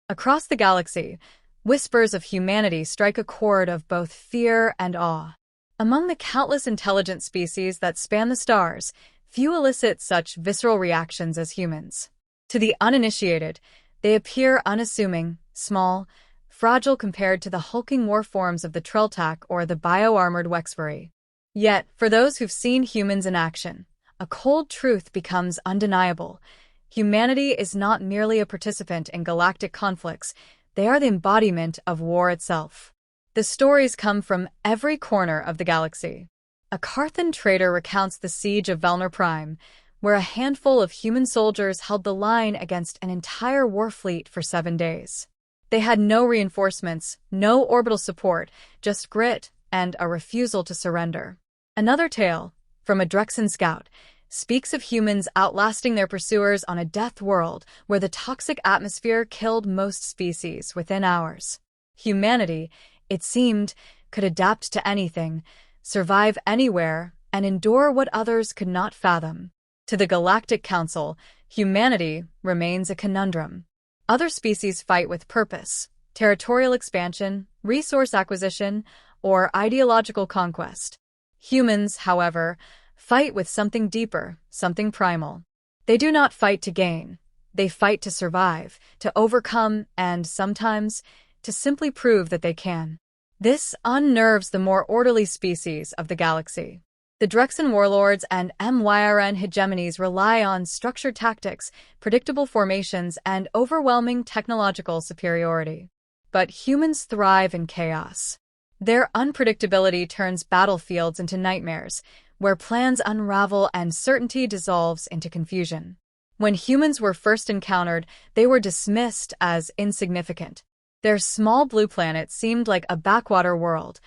Across the galaxy, whispers of humanity strike a chord of both fear and awe. Among the countless intelligent species that span the stars, few elicit such visceral reactions as humans. To the uninitiated, they appear unassuming, small, fragile compared to the hulking war forms of the Trelltac or the bio-armored Wexbury. Yet, for those who've seen humans in action, a cold truth becomes undeniable. Humanity is not merely a participant in galactic conflicts, they are the embodiment of war itself. The stories come from every corner of the galaxy. A Carthan trader recounts the siege of Velnor Prime, where a handful of human soldiers held the line against an entire war fleet for 7 days. They had no reinforcements, no orbital support, just grit and a refusal to surrender. Another tale, from a Drexen scout, speaks of humans outlasting their pursuers on a death world where the toxic atmosphere killed most species within hours. Humanity, it seemed, could adapt to anything, survive anywhere, and endure what others could not fathom. To the Galactic Council, humanity remains a conundrum. Other species fight with purpose, territorial expansion, resource acquisition, or ideological conquest. Humans, however, fight with something deeper, something primal. They do not fight to gain. They fight to survive, to overcome, and sometimes, to simply prove that they can. This unnerves the more orderly species of the galaxy. The Drexen warlords and MYRN hegemonies rely on structured tactics, predictable formations, and overwhelming technological superiority. But humans thrive in chaos. Their unpredictability turns battlefields into nightmares, where plans unravel and certainty dissolves into confusion. When humans were first encountered, they were dismissed as insignificant. Their small blue planet seemed like a backwater world,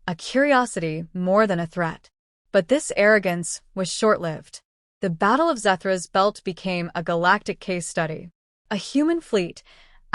a curiosity more than a threat. But this arrogance was short-lived. The Battle of Zethra's Belt became a galactic case study. A human fleet,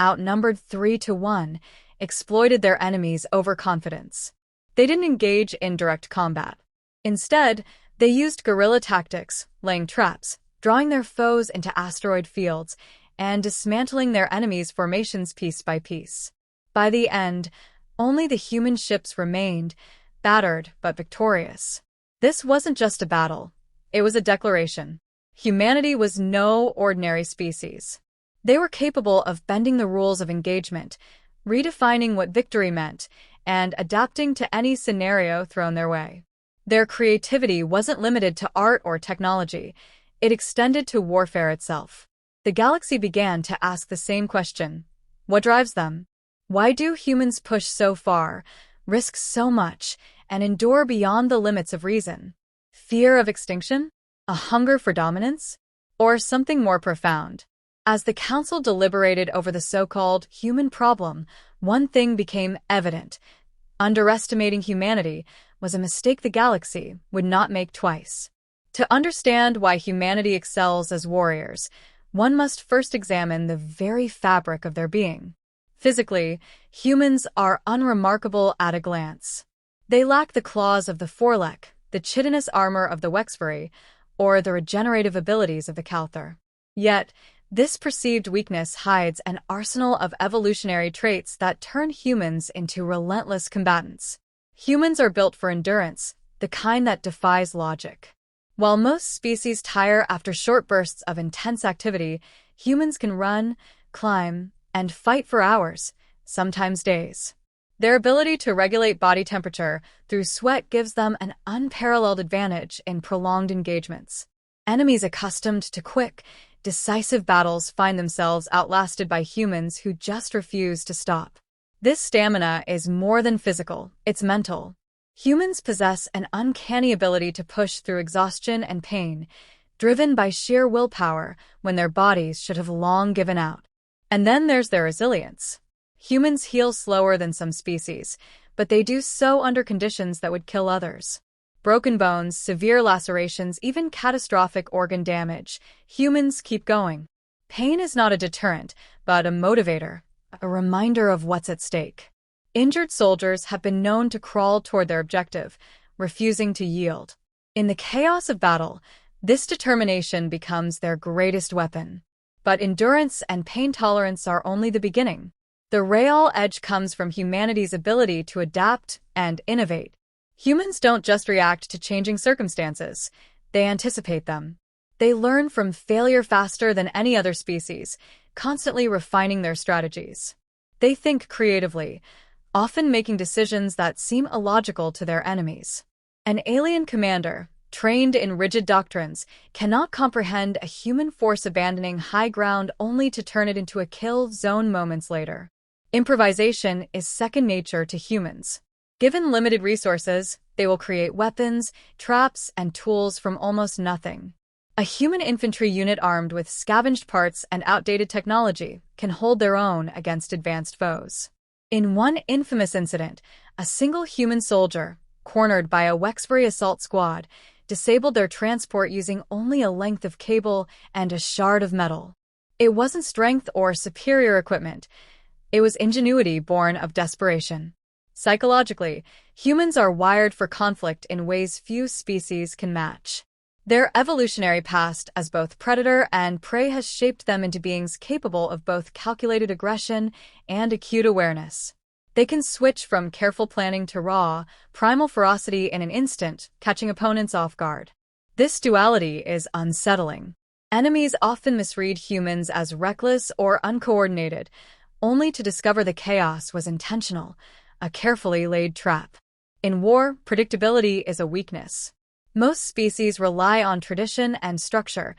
outnumbered 3-1, exploited their enemies' overconfidence. They didn't engage in direct combat. Instead, they used guerrilla tactics, laying traps, drawing their foes into asteroid fields, and dismantling their enemies' formations piece by piece. By the end, only the human ships remained, battered but victorious. This wasn't just a battle. It was a declaration. Humanity was no ordinary species. They were capable of bending the rules of engagement, redefining what victory meant, and adapting to any scenario thrown their way. Their creativity wasn't limited to art or technology. It extended to warfare itself. The galaxy began to ask the same question. What drives them? Why do humans push so far, risk so much, and endure beyond the limits of reason? Fear of extinction? A hunger for dominance? Or something more profound? As the Council deliberated over the so-called human problem, one thing became evident. Underestimating humanity was a mistake the galaxy would not make twice. To understand why humanity excels as warriors, one must first examine the very fabric of their being. Physically, humans are unremarkable at a glance. They lack the claws of the Forlec, the chitinous armor of the Wexbury, or the regenerative abilities of the Calther. Yet, this perceived weakness hides an arsenal of evolutionary traits that turn humans into relentless combatants. Humans are built for endurance, the kind that defies logic. While most species tire after short bursts of intense activity, humans can run, climb, and fight for hours, sometimes days. Their ability to regulate body temperature through sweat gives them an unparalleled advantage in prolonged engagements. Enemies accustomed to quick, decisive battles find themselves outlasted by humans who just refuse to stop. This stamina is more than physical, it's mental. Humans possess an uncanny ability to push through exhaustion and pain, driven by sheer willpower when their bodies should have long given out. And then there's their resilience. Humans heal slower than some species, but they do so under conditions that would kill others. Broken bones, severe lacerations, even catastrophic organ damage. Humans keep going. Pain is not a deterrent, but a motivator, a reminder of what's at stake. Injured soldiers have been known to crawl toward their objective, refusing to yield. In the chaos of battle, this determination becomes their greatest weapon. But endurance and pain tolerance are only the beginning. The real edge comes from humanity's ability to adapt and innovate. Humans don't just react to changing circumstances, they anticipate them. They learn from failure faster than any other species, constantly refining their strategies. They think creatively, often making decisions that seem illogical to their enemies. An alien commander, trained in rigid doctrines, cannot comprehend a human force abandoning high ground only to turn it into a kill zone moments later. Improvisation is second nature to humans. Given limited resources, they will create weapons, traps, and tools from almost nothing. A human infantry unit armed with scavenged parts and outdated technology can hold their own against advanced foes. In one infamous incident, a single human soldier, cornered by a Wexbury assault squad, disabled their transport using only a length of cable and a shard of metal. It wasn't strength or superior equipment. It was ingenuity born of desperation. Psychologically, humans are wired for conflict in ways few species can match. Their evolutionary past as both predator and prey has shaped them into beings capable of both calculated aggression and acute awareness. They can switch from careful planning to raw, primal ferocity in an instant, catching opponents off guard. This duality is unsettling. Enemies often misread humans as reckless or uncoordinated, only to discover the chaos was intentional, a carefully laid trap. In war, predictability is a weakness. Most species rely on tradition and structure,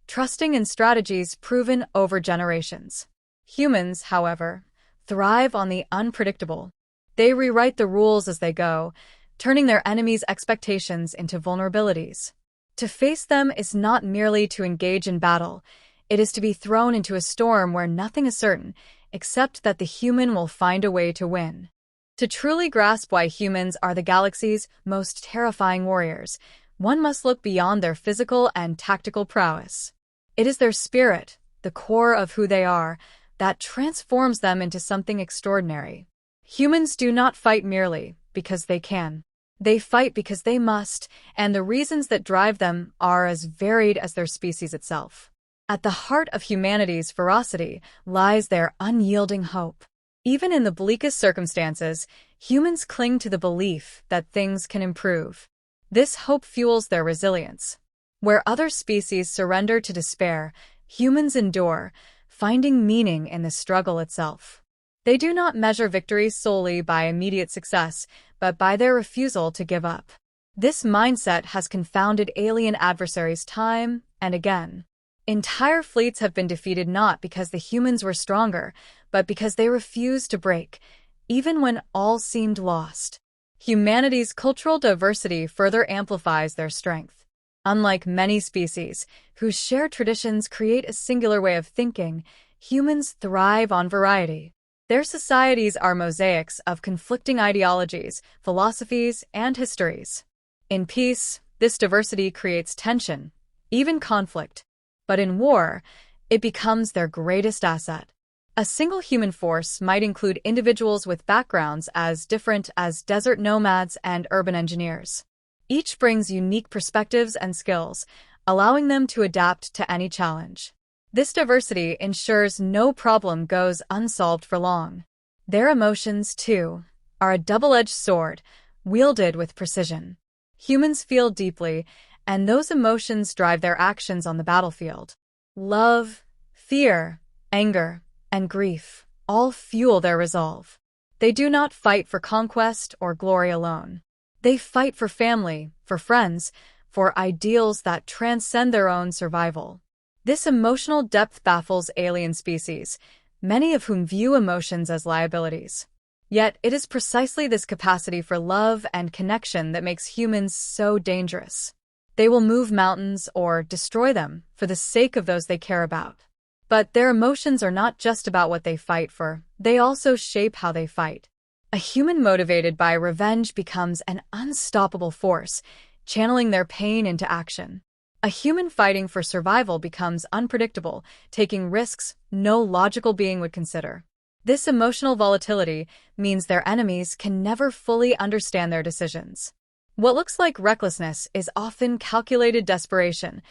trusting in strategies proven over generations. Humans, however, thrive on the unpredictable. They rewrite the rules as they go, turning their enemies' expectations into vulnerabilities. To face them is not merely to engage in battle, it is to be thrown into a storm where nothing is certain, except that the human will find a way to win. To truly grasp why humans are the galaxy's most terrifying warriors, one must look beyond their physical and tactical prowess. It is their spirit, the core of who they are, that transforms them into something extraordinary. Humans do not fight merely because they can. They fight because they must, and the reasons that drive them are as varied as their species itself. At the heart of humanity's ferocity lies their unyielding hope. Even in the bleakest circumstances, humans cling to the belief that things can improve. This hope fuels their resilience. Where other species surrender to despair, humans endure, finding meaning in the struggle itself. They do not measure victory solely by immediate success, but by their refusal to give up. This mindset has confounded alien adversaries time and again. Entire fleets have been defeated not because the humans were stronger, but because they refused to break, even when all seemed lost. Humanity's cultural diversity further amplifies their strength. Unlike many species, whose shared traditions create a singular way of thinking, humans thrive on variety. Their societies are mosaics of conflicting ideologies, philosophies, and histories. In peace, this diversity creates tension, even conflict. But in war, it becomes their greatest asset. A single human force might include individuals with backgrounds as different as desert nomads and urban engineers. Each brings unique perspectives and skills, allowing them to adapt to any challenge. This diversity ensures no problem goes unsolved for long. Their emotions, too, are a double-edged sword, wielded with precision. Humans feel deeply, and those emotions drive their actions on the battlefield. Love, fear, anger, and grief all fuel their resolve. They do not fight for conquest or glory alone. They fight for family, for friends, for ideals that transcend their own survival. This emotional depth baffles alien species, many of whom view emotions as liabilities. Yet it is precisely this capacity for love and connection that makes humans so dangerous. They will move mountains or destroy them for the sake of those they care about. But their emotions are not just about what they fight for, they also shape how they fight. A human motivated by revenge becomes an unstoppable force, channeling their pain into action. A human fighting for survival becomes unpredictable, taking risks no logical being would consider. This emotional volatility means their enemies can never fully understand their decisions. What looks like recklessness is often calculated desperation,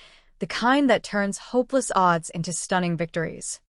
the kind that turns hopeless odds into stunning victories.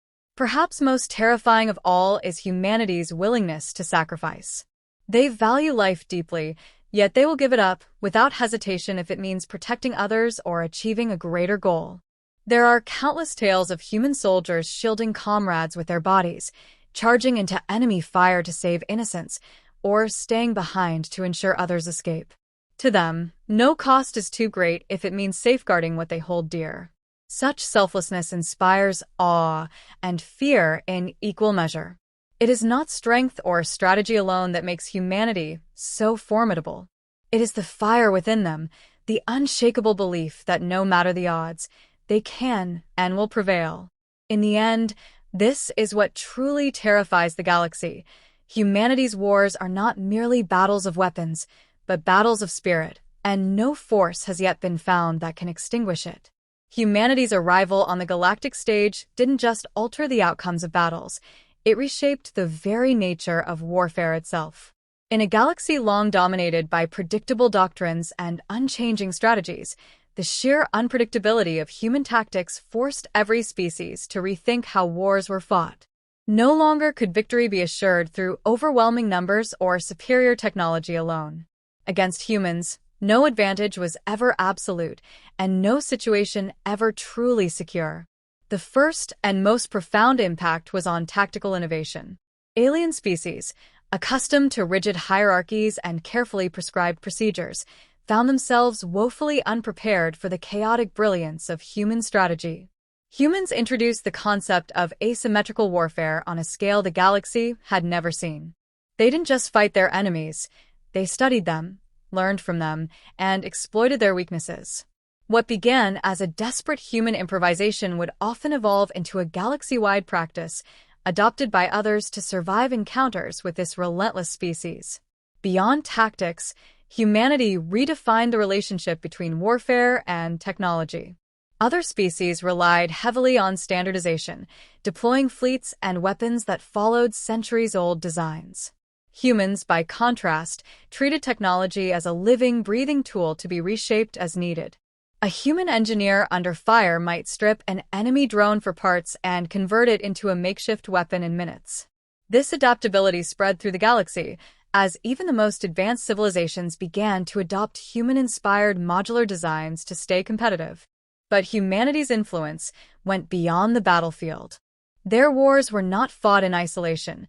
Perhaps most terrifying of all is humanity's willingness to sacrifice. They value life deeply, yet they will give it up without hesitation if it means protecting others or achieving a greater goal. There are countless tales of human soldiers shielding comrades with their bodies, charging into enemy fire to save innocents, or staying behind to ensure others escape. To them, no cost is too great if it means safeguarding what they hold dear. Such selflessness inspires awe and fear in equal measure. It is not strength or strategy alone that makes humanity so formidable. It is the fire within them, the unshakable belief that no matter the odds, they can and will prevail. In the end, this is what truly terrifies the galaxy. Humanity's wars are not merely battles of weapons, but battles of spirit, and no force has yet been found that can extinguish it. Humanity's arrival on the galactic stage didn't just alter the outcomes of battles, it reshaped the very nature of warfare itself. In a galaxy long dominated by predictable doctrines and unchanging strategies, the sheer unpredictability of human tactics forced every species to rethink how wars were fought. No longer could victory be assured through overwhelming numbers or superior technology alone. Against humans, no advantage was ever absolute, and no situation ever truly secure. The first and most profound impact was on tactical innovation. Alien species, accustomed to rigid hierarchies and carefully prescribed procedures, found themselves woefully unprepared for the chaotic brilliance of human strategy. Humans introduced the concept of asymmetrical warfare on a scale the galaxy had never seen. They didn't just fight their enemies, they studied them, learned from them, and exploited their weaknesses. What began as a desperate human improvisation would often evolve into a galaxy-wide practice, adopted by others to survive encounters with this relentless species. Beyond tactics, humanity redefined the relationship between warfare and technology. Other species relied heavily on standardization, deploying fleets and weapons that followed centuries-old designs. Humans, by contrast, treated technology as a living, breathing tool to be reshaped as needed. A human engineer under fire might strip an enemy drone for parts and convert it into a makeshift weapon in minutes. This adaptability spread through the galaxy, as even the most advanced civilizations began to adopt human-inspired modular designs to stay competitive. But humanity's influence went beyond the battlefield. Their wars were not fought in isolation.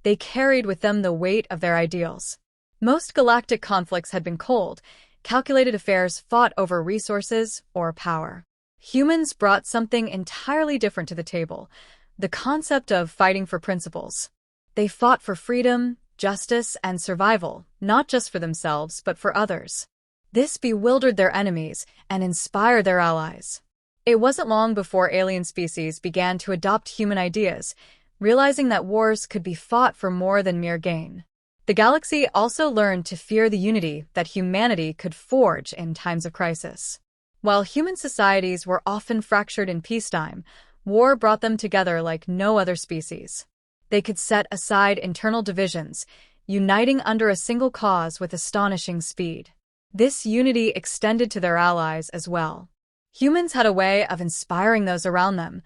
They carried with them the weight of their ideals. Most galactic conflicts had been cold, calculated affairs fought over resources or power. Humans brought something entirely different to the table, the concept of fighting for principles. They fought for freedom, justice, and survival, not just for themselves, but for others. This bewildered their enemies and inspired their allies. It wasn't long before alien species began to adopt human ideas, realizing that wars could be fought for more than mere gain. The galaxy also learned to fear the unity that humanity could forge in times of crisis. While human societies were often fractured in peacetime, war brought them together like no other species. They could set aside internal divisions, uniting under a single cause with astonishing speed. This unity extended to their allies as well. Humans had a way of inspiring those around them,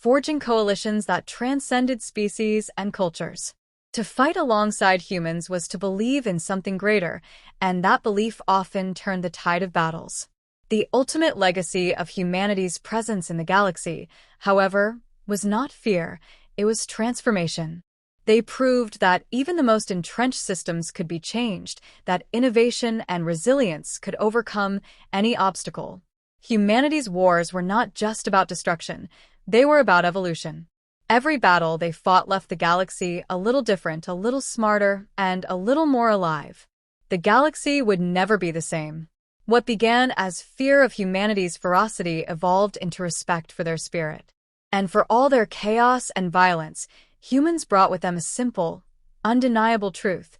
forging coalitions that transcended species and cultures. To fight alongside humans was to believe in something greater, and that belief often turned the tide of battles. The ultimate legacy of humanity's presence in the galaxy, however, was not fear, it was transformation. They proved that even the most entrenched systems could be changed, that innovation and resilience could overcome any obstacle. Humanity's wars were not just about destruction, they were about evolution. Every battle they fought left the galaxy a little different, a little smarter, and a little more alive. The galaxy would never be the same. What began as fear of humanity's ferocity evolved into respect for their spirit. And for all their chaos and violence, humans brought with them a simple, undeniable truth.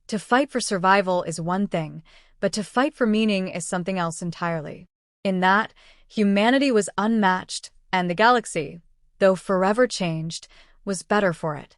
To fight for survival is one thing, but to fight for meaning is something else entirely. In that, humanity was unmatched, and the galaxy, though forever changed, was better for it.